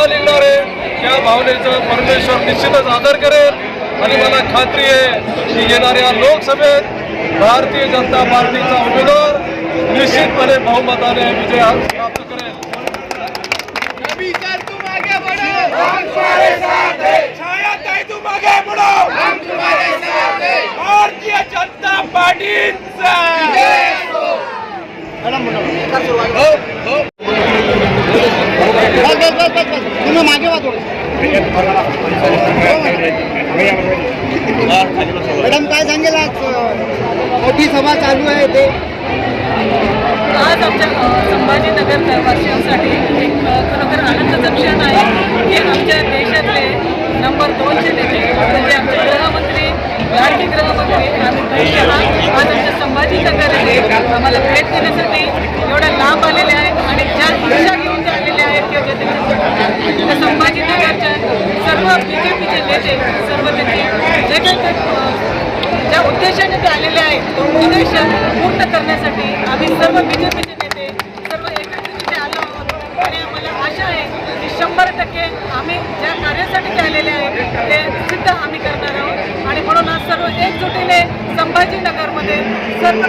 भावना निघणार आहे त्या भावनेचं परमेश्वर निश्चितच आदर करेल आणि मला खात्री आहे की येणाऱ्या लोकसभेत भारतीय जनता पार्टीचा उमेदवार निश्चितपणे बहुमताने विजय प्राप्त करेल। भारतीय जनता पार्टीचा मागे मॅडम काय सांगेल आज मोठी सभा चालू आहे ते आज आमच्या संभाजीनगर वासियांसाठी एक खरोखर आनंदाचा क्षण आहे की आमच्या देशातले नंबर 2चे नेते म्हणजे आमचे गृहमंत्री लाडके गृहमंत्री अमित भाई शहा आज आमच्या संभाजीनगर आम्हाला भेट देण्यासाठी एवढ्या लांब आलेले आहेत आणि ज्या इच्छा घेऊन आलेले आहेत किंवा त्या संभाजीनगरच्या सर्व BJPचे नेते सर्व त्यांचे जे काही ज्या उद्देशाने ते आलेले आहेत तो उद्देश पूर्ण करण्यासाठी आम्ही सर्व BJPचे नेते सर्व एकत्रित आलो आहोत आणि आम्हाला आशा आहे की 100% आम्ही ज्या कार्यासाठी ते आलेले आहेत ते सिद्ध आम्ही करणार आहोत आणि म्हणून आज सर्व एकजुटीने संभाजीनगरमध्ये सर्व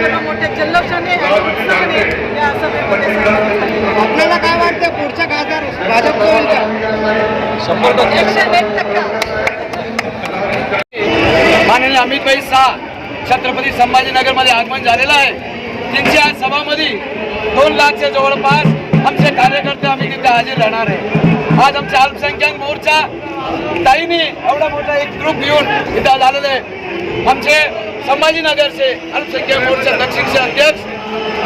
सर्व मोठ्या जल्लोषाने आणि उत्साहाने या सभेमध्ये आपल्याला काय वाटतं पुढच्या खासदार भाजप होईल का? 101%। माननीय अमित भाई शाह छत्रपती संभाजीनगर मध्ये आगमन झालेलं आहे। त्यांच्या आज सभामध्ये 2 लाखच्या जवळपास आमचे कार्यकर्ते आम्ही तिथे हजर राहणार आहे। आज आमच्या अल्पसंख्याक मोर्चा ताईंनी एवढा मोठा एक ग्रुप घेऊन इथं झालेलं आहे। आमचे संभाजीनगरचे अल्पसंख्यक मोर्चा दक्षिण से अध्यक्ष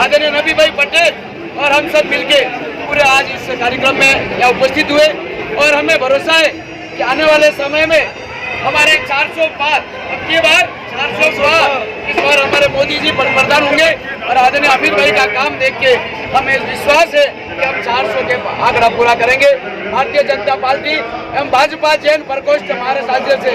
आदरणीय नबी भाई पटेल और हम सब मिलके पूरे आज इस कार्यक्रम में यहाँ उपस्थित हुए और हमें भरोसा है कि आने वाले समय में हमारे 400 पार अब की बार 400 इस बार हमारे मोदी जी पंतप्रधान होंगे और आदरणीय अमित भाई का काम देख के हमें विश्वास है कि हम 400 के आंकड़ा पूरा करेंगे। भारतीय जनता पार्टी एवं भाजपा जैन प्रकोष्ठ महाराष्ट्र राज्य से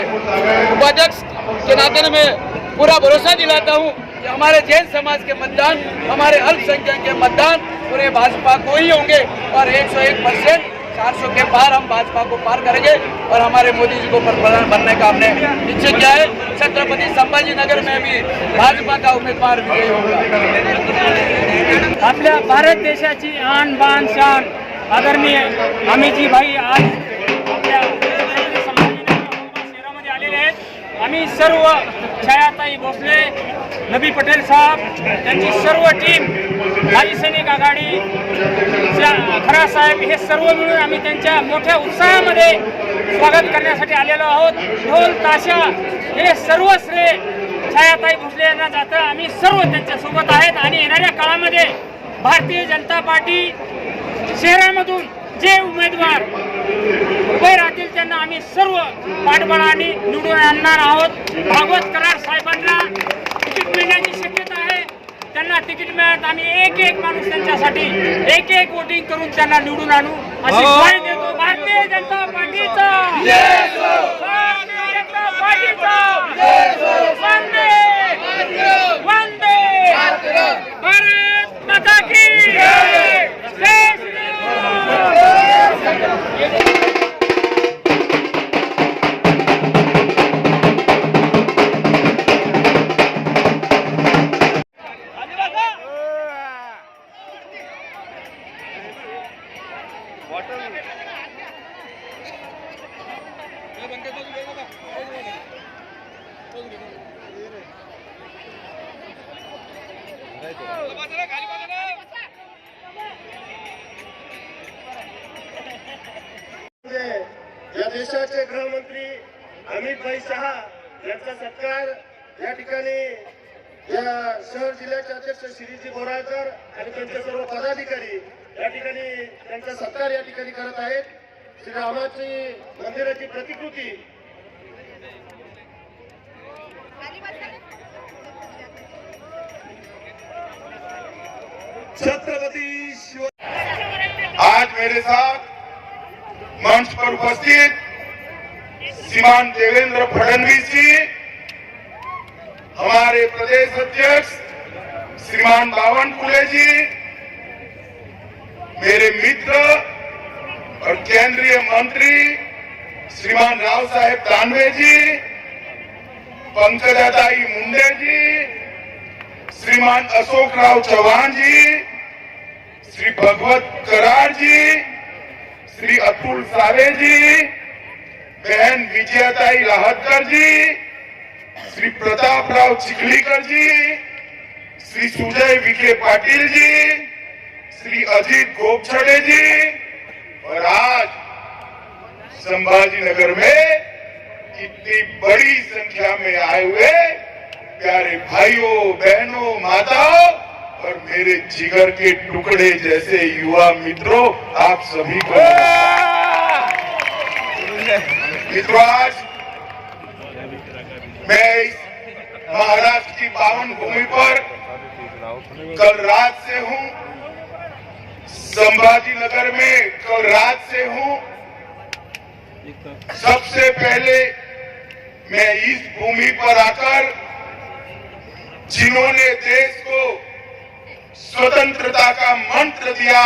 उपाध्यक्ष के नाते मैं पूरा भरोसा दिलाता हूँ कि हमारे जैन समाज के मतदान हमारे अल्पसंख्यक के मतदान पूरे भाजपा को ही होंगे और 101% 400 के पार हम भाजपा को पार करेंगे और हमारे मोदी जी को पंतप्रधान बनने का हमने निश्चय किया है। छत्रपति संभाजीनगर में भी भाजपा का उम्मीदवार विजयी होगा। आपल्या भारत देशाची आन बान शान आदरणीय अमितजी भाई आज आपल्या शहरामध्ये आलेले आहेत। आम्ही सर्व छायाताई भोसले नबी पटेल साहेब त्यांची सर्व टीम माजी सैनिक आघाडी खरा साहेब हे सर्व मिळून आम्ही त्यांच्या मोठ्या उत्साहामध्ये स्वागत करण्यासाठी आलेलो आहोत। ढोल ताशा हे सर्व श्रेय छायाताई भोसले यांना जातं। आम्ही सर्व त्यांच्यासोबत आहेत आणि येणाऱ्या काळामध्ये भारतीय जनता पार्टी शहरामधून जे उमेदवार उभे राहतील त्यांना आम्ही सर्व पाठबळाने निवडून आणणार आहोत। भागवत कराड साहेबांना तिकीट मिळण्याची शक्यता आहे। त्यांना तिकीट मिळत आम्ही एक माणूस त्यांच्यासाठी एक वोटिंग करून त्यांना निवडून आणू अशी ग्वाही देतो। भारतीय जनता पार्टीचा भारतीय जनता पार्टीचा वंदे भारत माता की जय। जय श्री या देशाचे गृहमंत्री अमित भाई शहा यांचा सत्कार या ठिकाणी या शहर जिल्ह्याचे अध्यक्ष श्रीजी बोराळकर आणि त्यांचे सर्व पदाधिकारी या ठिकाणी त्यांचा सत्कार या ठिकाणी करत आहेत। श्री रामाची मंदिराची प्रतिकृती छत्रपति शिव। आज मेरे साथ मंच पर उपस्थित श्रीमान देवेंद्र फडणवीस जी, हमारे प्रदेश अध्यक्ष श्रीमान बावनकुळे जी, मेरे मित्र और केंद्रीय मंत्री श्रीमान राव साहेब दानवे जी, पंकजाताई मुंडे जी, श्रीमान अशोक राव चौहान जी, श्री भगवत करार जी, श्री अतुल सावे जी, बहन विजयाताई राहतकर जी, श्री प्रताप राव चिखलीकर जी, श्री सुजय विखे पाटिल जी, श्री अजीत गोपछड़े जी, और आज संभाजी नगर में इतनी बड़ी संख्या में आए हुए प्यारे भाइयों, बहनों, माताओं और मेरे जिगर के टुकड़े जैसे युवा मित्रों, आप सभी को मित्रों, आज मैं इस महाराष्ट्र की पावन भूमि पर कल रात से हूं, संभाजी नगर में कल रात से हूं। सबसे पहले मैं इस भूमि पर आकर जिन्होंने देश को स्वतंत्रता का मंत्र दिया,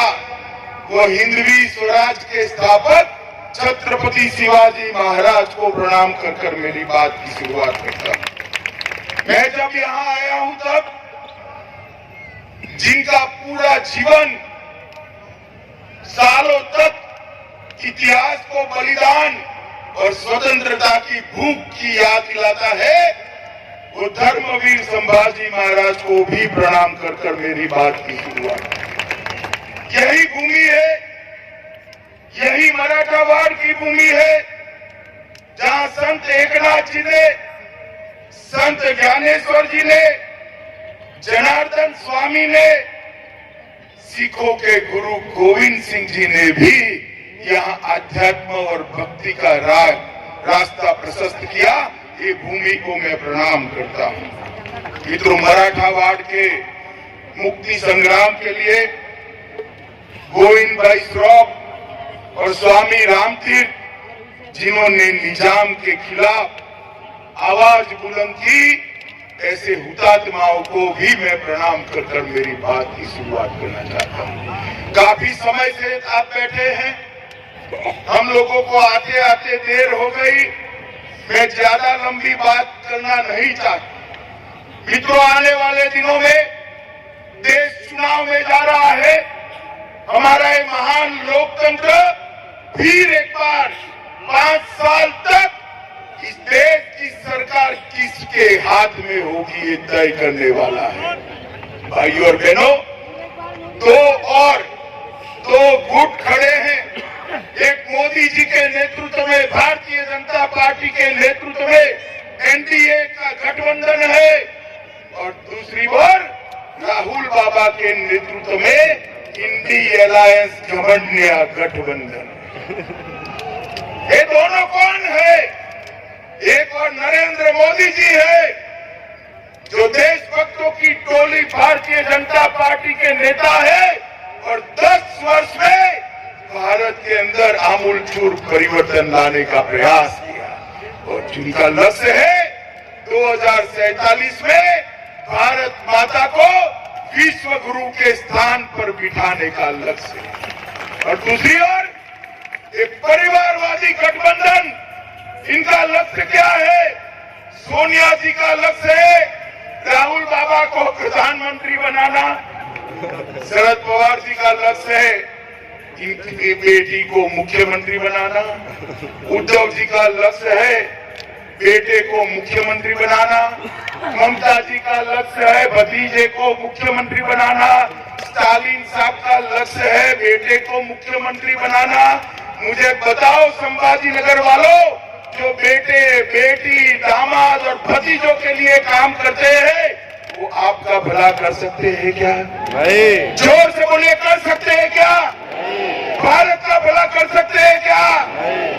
वो हिंदवी स्वराज के स्थापक छत्रपति शिवाजी महाराज को प्रणाम कर कर मेरी बात की शुरुआत करता हूं। मैं जब यहां आया हूं तब जिनका पूरा जीवन सालों तक इतिहास को बलिदान और स्वतंत्रता की भूख की याद दिलाता है, वो धर्मवीर संभाजी महाराज को भी प्रणाम कर कर मेरी बात की शुरुआत। यही भूमि है, यही मराठावाड़ की भूमि है, जहां संत एकनाथ जी ने, संत ज्ञानेश्वर जी ने, जनार्दन स्वामी ने, सिखों के गुरु गोविंद सिंह जी ने भी यहाँ आध्यात्म और भक्ति का रास्ता प्रशस्त किया। ये भूमि को मैं प्रणाम करता हूँ। मित्रों, मराठावाड़ के मुक्ति संग्राम के लिए गोविंद भाई श्रॉफ और स्वामी रामतीर्थ, जिन्होंने निजाम के खिलाफ आवाज बुलंद की, ऐसे हुतात्माओं को भी मैं प्रणाम कर कर मेरी बात की शुरुआत करना चाहता हूँ। काफी समय से आप बैठे हैं, हम लोगों को आते आते देर हो गई, मैं ज्यादा लंबी बात करना नहीं चाहता। मित्रों, आने वाले दिनों में देश चुनाव में जा रहा है। हमारा ये महान लोकतंत्र फिर एक बार 5 साल तक इस देश की सरकार किसके हाथ में होगी, ये तय करने वाला है। भाइयों और बहनों, दो गुट खड़े हैं। एक मोदी जी के नेतृत्व में, भारतीय जनता पार्टी के नेतृत्व में एनडीए का गठबंधन है, और दूसरी ओर राहुल बाबा के नेतृत्व में इंडी अलायंस गठबंधन गठबंधन। ये दोनों कौन है? एक और नरेंद्र मोदी जी है, जो देशभक्तों की टोली भारतीय जनता पार्टी के नेता है, और 10 वर्ष में भारत के अंदर आमूलचूल परिवर्तन लाने का प्रयास किया, और जिनका लक्ष्य है 2047 में भारत माता को विश्व गुरु के स्थान पर बिठाने का लक्ष्य है। और दूसरी ओर एक परिवारवादी गठबंधन, इनका लक्ष्य क्या है? सोनिया जी का लक्ष्य है राहुल बाबा को प्रधानमंत्री बनाना, शरद पवार जी का लक्ष्य है इनकी बेटी को मुख्यमंत्री बनाना, उद्धव जी का लक्ष्य है बेटे को मुख्यमंत्री बनाना, ममता जी का लक्ष्य है भतीजे को मुख्यमंत्री बनाना, स्टालिन साहब का लक्ष्य है बेटे को मुख्यमंत्री बनाना। मुझे बताओ संभाजी नगर वालों, जो बेटे, बेटी, दामाद और भतीजों के लिए काम करते हैं, वो आपका भला कर सकते हैं क्या? नहीं। जोर से बोलिए, कर सकते हैं क्या? भारत का भला कर सकते हैं क्या?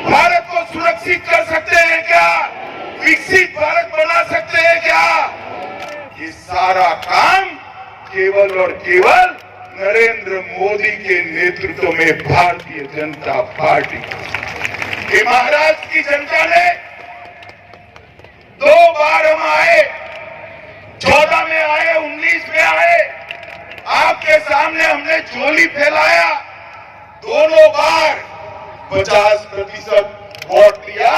भारत को सुरक्षित कर सकते हैं क्या? विकसित भारत बना सकते हैं क्या? ये सारा काम केवल और केवल नरेंद्र मोदी के नेतृत्व में भारतीय जनता पार्टी, ये महाराष्ट्र की जनता ने 2 बार हम आए, 14 में आए, 19 में आए, आपके सामने हमने झोली फैलाया, दोनों बार 50% वोट दिया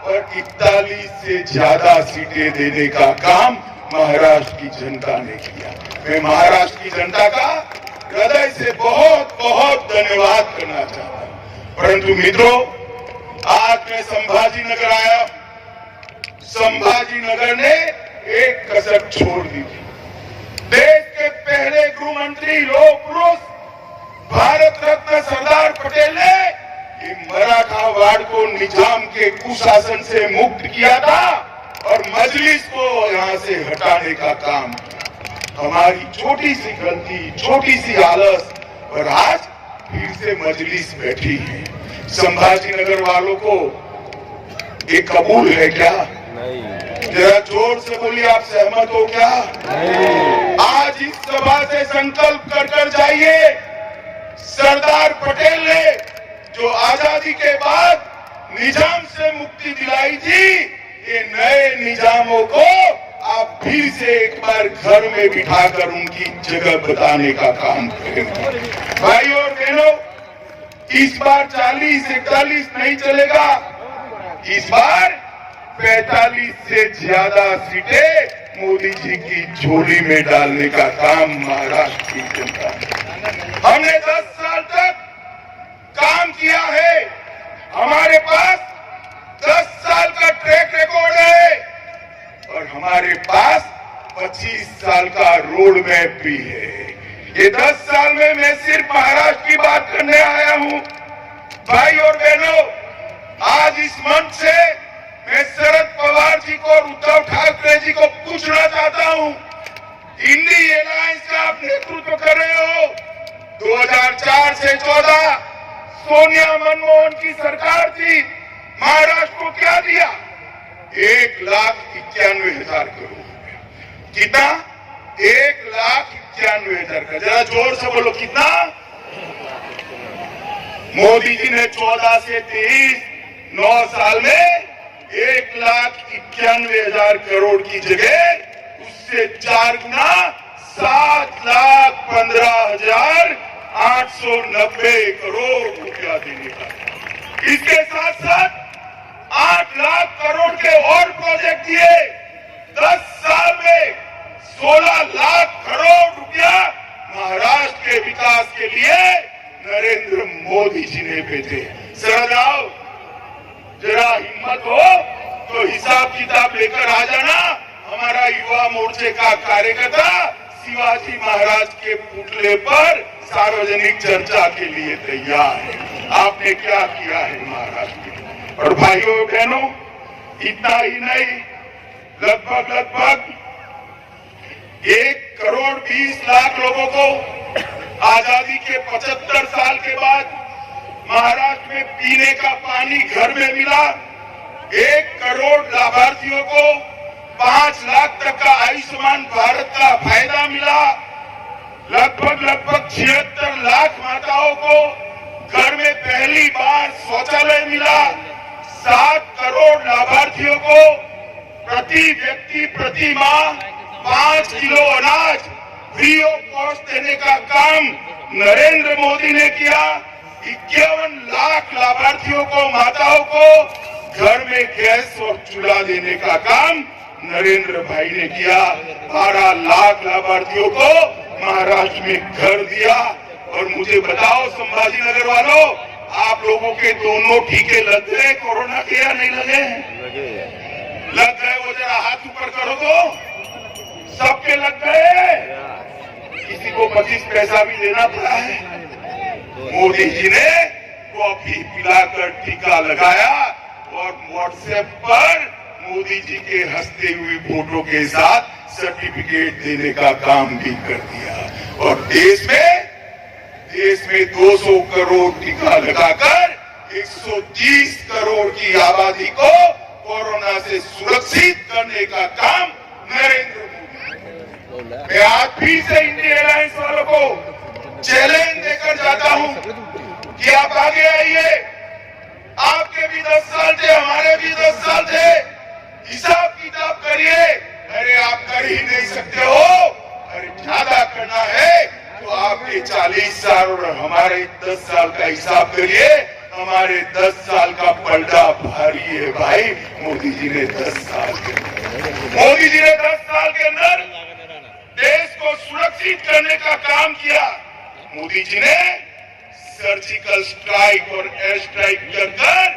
और 41 से ज्यादा सीटें देने का काम महाराष्ट्र की जनता ने किया। मैं महाराष्ट्र की जनता का हृदय से बहुत बहुत धन्यवाद करना चाहता हूं। परंतु मित्रों, आज मैं संभाजी नगर आया। संभाजी नगर ने एक कसर छोड़ दी थी। देश के पहले गृह मंत्री लोह पुरुष भारत रत्न सरदार पटेल ने ये मराठा वाड़ को निजाम के कुशासन से मुक्त किया था और मजलिस को यहां से हटाने का काम। हमारी छोटी सी गलती, छोटी सी आलस, और आज फिर से मजलिस बैठी है। संभाजी नगर वालों को ये कबूल है क्या? जरा जोर से बोलिए, आप सहमत हो क्या? आज इस सभा से संकल्प कर कर जाइए, सरदार पटेल ने जो आजादी के बाद निजाम से मुक्ति दिलाई थी, ये नए निजामों को आप फिर से एक बार घर में बिठाकर उनकी जगह बताने का काम करेंगे। भाई और बहनों, इस बार 40-41 नहीं चलेगा, इस बार 45 से ज्यादा सीटें मोदी जी की झोली में डालने का काम महाराष्ट्र की जनता ने। हमने 10 साल तक काम किया है, हमारे पास 10 साल का ट्रैक रिकॉर्ड है और हमारे पास 25 साल का रोड मैप भी है। ये 10 साल में मैं सिर्फ महाराष्ट्र की बात करने आया हूं। भाई और बहनों, आज इस मंच से मैं शरद पवार जी को और उद्धव ठाकरे जी को पूछना चाहता हूं, इंडी अलायंस का आप नेतृत्व कर रहे हो। 2004 से 14 सोनिया मनमोहन की सरकार थी, महाराष्ट्र को क्या दिया? 1,91,000 करोड़। कितना? 1,91,000 का। जरा जोर से बोलो, कितना? मोदी जी ने 14 से 23 9 साल में 1,91,000 करोड़ की जगह उससे 4 गुना 7,15,890 करोड़ रुपया देने का। इसके साथ साथ 8 लाख करोड़ के और प्रोजेक्ट दिए। 10 साल में 16 लाख करोड़ रुपया महाराष्ट्र के विकास के लिए नरेंद्र मोदी जी ने भेजे। सरदाओ, जरा हिम्मत हो तो हिसाब किताब लेकर आ जाना। हमारा युवा मोर्चे का कार्यकर्ता शिवाजी महाराज के पुतले पर सार्वजनिक चर्चा के लिए तैयार है। आपने क्या किया है महाराष्ट्र के? और भाइयों बहनों, इतना ही नहीं, लगभग 1,20,00,000 लोगों को आजादी के 75 साल के बाद महाराष्ट्र में पीने का पानी घर में मिला। 1 करोड़ लाभार्थियों को 5 लाख तक का आयुष्मान भारत का फायदा मिला। लगभग 76 लाख माताओं को घर में पहली बार शौचालय मिला। 7 करोड़ लाभार्थियों को प्रति व्यक्ति प्रति माह 5 किलो अनाज फ्री ऑफ कॉस्ट देने का काम नरेंद्र मोदी ने किया। 51 लाख लाभार्थियों को, माताओं को घर में गैस और चूल्हा देने का काम नरेंद्र भाई ने किया। 12 लाख लाभार्थियों को महाराष्ट्र में घर दिया। और मुझे बताओ संभाजी नगर वालों, आप लोगों के दोनों टीके लग गए कोरोना के या नहीं लगे? लग गए? वो जरा हाथ ऊपर करो तो। सबके लग गए? किसी को 25 पैसा भी देना पड़ा है? मोदी जी ने कॉफी पिलाकर टीका लगाया और व्हाट्सएप पर मोदी जी के हंसते हुए फोटो के साथ सर्टिफिकेट देने का काम भी कर दिया। और देश में 200 करोड़ टीका लगाकर 130 करोड़ की आबादी को कोरोना से सुरक्षित करने का काम नरेंद्र मोदी। मैं आज फिर से इंडियन एयरलाइंस वालों को चैलेंज देकर जाता हूं कि आप आगे आइए। आपके भी 10 साल थे, हमारे भी 10 साल थे। हिसाब किताब करिए, अरे आप कर ही नहीं सकते हो। अरे ज्यादा करना है तो आपके 40 साल और हमारे 10 साल का हिसाब करिए। हमारे 10 साल का पलड़ा भारी है भाई। मोदी जी ने 10 साल के अंदर देश को सुरक्षित करने का काम किया। मोदी जी ने सर्जिकल स्ट्राइक और एयर स्ट्राइक कर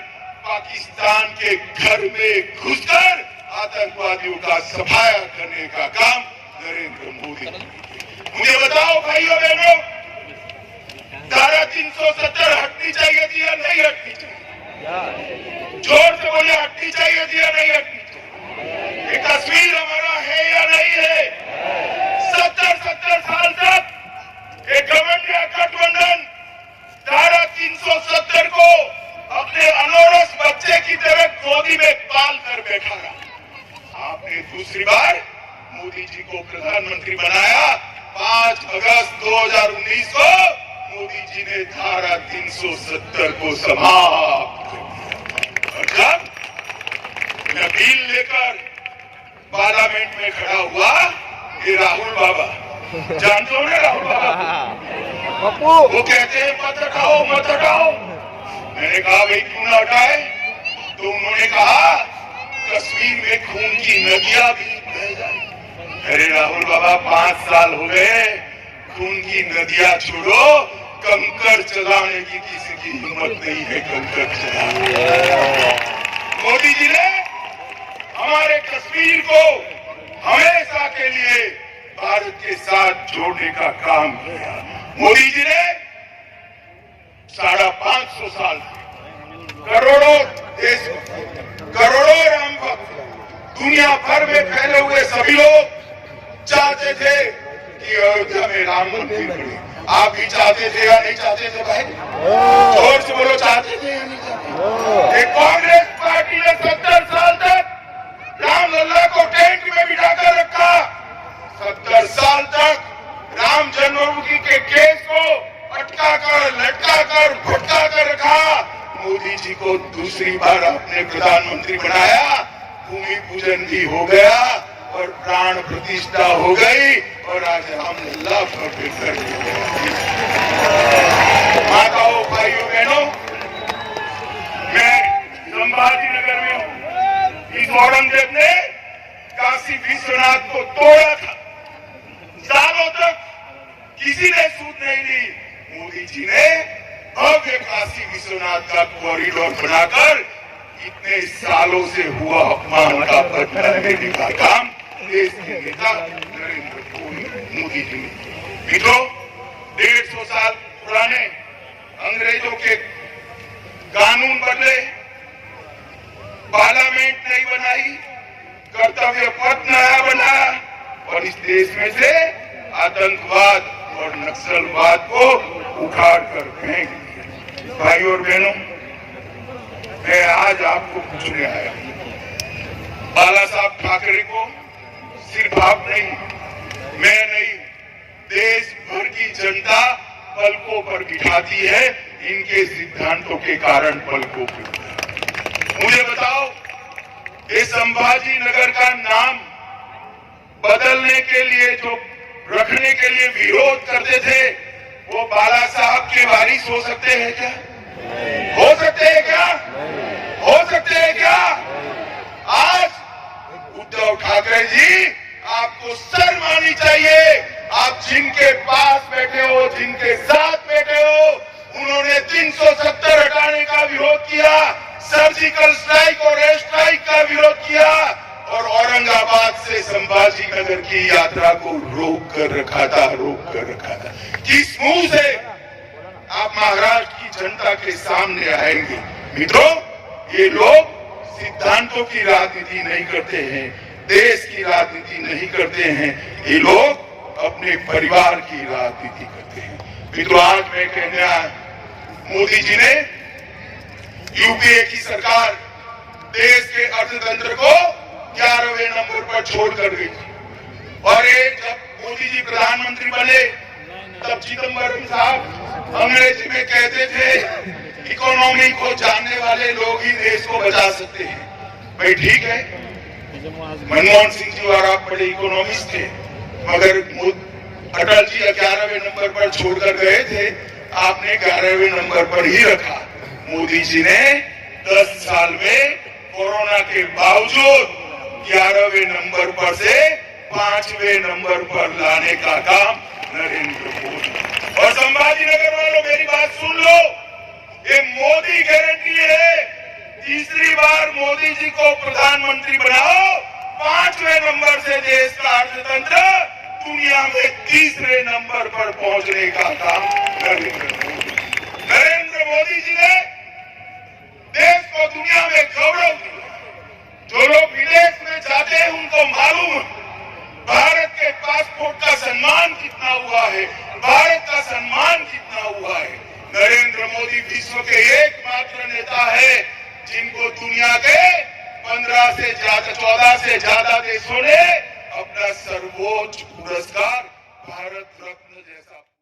पाकिस्तान के घर में घुसकर आतंकवादियों का सफाया करने का काम नरेंद्र मोदी ने। मुझे बताओ भाइयों बहनों, धारा 370 हटनी चाहिए थी या नहीं हटनी चाहिए? जोर से बोले, हटनी चाहिए थी या नहीं हटनी चाहिए? ये कश्मीर हमारा है या नहीं है? 70 साल तक एक घमंडिया गठबंधन धारा 370 को अपने अनोरस बच्चे की तरह गोदी में पाल कर बैठा रहा। आपने दूसरी बार मोदी जी को प्रधानमंत्री बनाया। 5 अगस्त 2019 को मोदी जी ने धारा 370 को समाप्त कर दिया। और जब मैं बिल लेकर पार्लियामेंट में खड़ा हुआ, ये राहुल बाबा, जानते हो ना राहुल बाबा, वो कहते हैं मत हटाओ मत हटाओ। मैंने कहा भाई क्यों ना हटाए? तो उन्होंने कहा कश्मीर में खून की नदियां भी बह जाए। अरे राहुल बाबा, 5 साल हो गए, खून की नदियां छोड़ो, कंकर चलाने की किसी की हिम्मत नहीं है। कंकर चलाने मोदी जी ने हमारे कश्मीर को हमेशा के लिए भारत के साथ जोड़ने का काम किया। मोदी जी ने 550 साल करोड़ों देशभक्त, करोड़ों राम भक्त, दुनिया भर में फैले हुए सभी लोग चाहते थे कि अयोध्या में राम मंदिर बने। आप भी चाहते थे या नहीं चाहते थे भाई? जोर से बोलो, चाहते थे या नहीं चाहते? कांग्रेस पार्टी ने 70 साल तक रामलला को टेंट में बिठाकर रखा। 70 साल तक राम जन्मभूमि के केस को अटका कर, लटका कर, भटका कर रखा। मोदी जी को दूसरी बार अपने प्रधानमंत्री बनाया। भूमि पूजन भी हो गया और प्राण प्रतिष्ठा हो गई और आज रामलला भव्य कर माताओं, भाइयों बहनों, मैं संभाजी नगर में हूँ। इस औरंगजेब ने काशी विश्वनाथ को तोड़ा था। सालों तक किसी ने सूद नहीं ली। मोदी जी ने भव्य काशी विश्वनाथ का कॉरिडोर बनाकर इतने सालों से हुआ अपमान का बदला लेने का काम देश के नेता नरेंद्र मोदी जी ने। मित्रों, 150 साल पुराने अंग्रेजों के कानून बदले, पार्लियामेंट नहीं बनाई, कर्तव्य पथ नया बनाया और इस देश में से आतंकवाद और नक्सलवाद को उखाड़ कर फेंक दिया। भाइयों और बहनों, मैं आज आपको पूछने आया हूं, बाला साहब ठाकरे को सिर्फ आप नहीं, मैं नहीं, देश भर की जनता पलकों पर बिठाती है इनके सिद्धांतों के कारण। पलकों पर मुझे बताओ, ये संभाजी नगर का नाम बदलने के लिए, जो रखने के लिए विरोध करते थे, वो बाला साहब के वारिस हो सकते हैं क्या? हो सकते हैं क्या? हो सकते हैं क्या? आज उद्धव ठाकरे जी, आपको शर्म आनी चाहिए। आप जिनके पास बैठे हो, जिनके साथ बैठे हो, उन्होंने 370 हटाने का विरोध किया, सर्जिकल स्ट्राइक और एयर स्ट्राइक का विरोध किया और औरंगाबाद से संभाजी नगर की यात्रा को रोक कर रखा था। किस मुंह से आप महाराष्ट्र की जनता के सामने आएंगे? मित्रों, ये लोग सिद्धांतों की राजनीति नहीं करते हैं, देश की राजनीति नहीं करते हैं, ये लोग अपने परिवार की राजनीति करते हैं। मित्रों, आज मैं कहने आया, मोदी जी ने यूपीए की सरकार देश के अर्थतंत्र को 11वें नंबर पर छोड़ कर गई और ये जब मोदी जी प्रधानमंत्री बने तब चिदंबरम साहब अंग्रेजी में कहते थे, इकोनॉमी को जानने वाले लोग ही देश को बचा सकते हैं। भाई ठीक है, मनमोहन सिंह जी और आप बड़े इकोनॉमिस्ट थे, मगर अटल जी 11वें नंबर पर छोड़कर गए थे, आपने 11वें नंबर पर ही रखा। मोदी जी ने 10 साल में कोरोना के बावजूद 11वें नंबर पर से 5वें नंबर पर लाने का काम नरेंद्र मोदी। और संभाजी नगर वालों, मेरी बात सुन लो, ये मोदी गारंटी है, तीसरी बार मोदी जी को प्रधानमंत्री बनाओ, 5वें नंबर से देश का अर्थतंत्र दुनिया में तीसरे नंबर पर पहुंचने का काम नरेंद्र मोदी जी ने देश को दुनिया में गौरव दिया। जो लोग विदेश में जाते हैं उनको मालूम है भारत के पासपोर्ट का सम्मान कितना हुआ है, भारत का सम्मान कितना हुआ है। नरेंद्र मोदी विश्व के एकमात्र नेता है जिनको दुनिया के 14 से ज्यादा देशों ने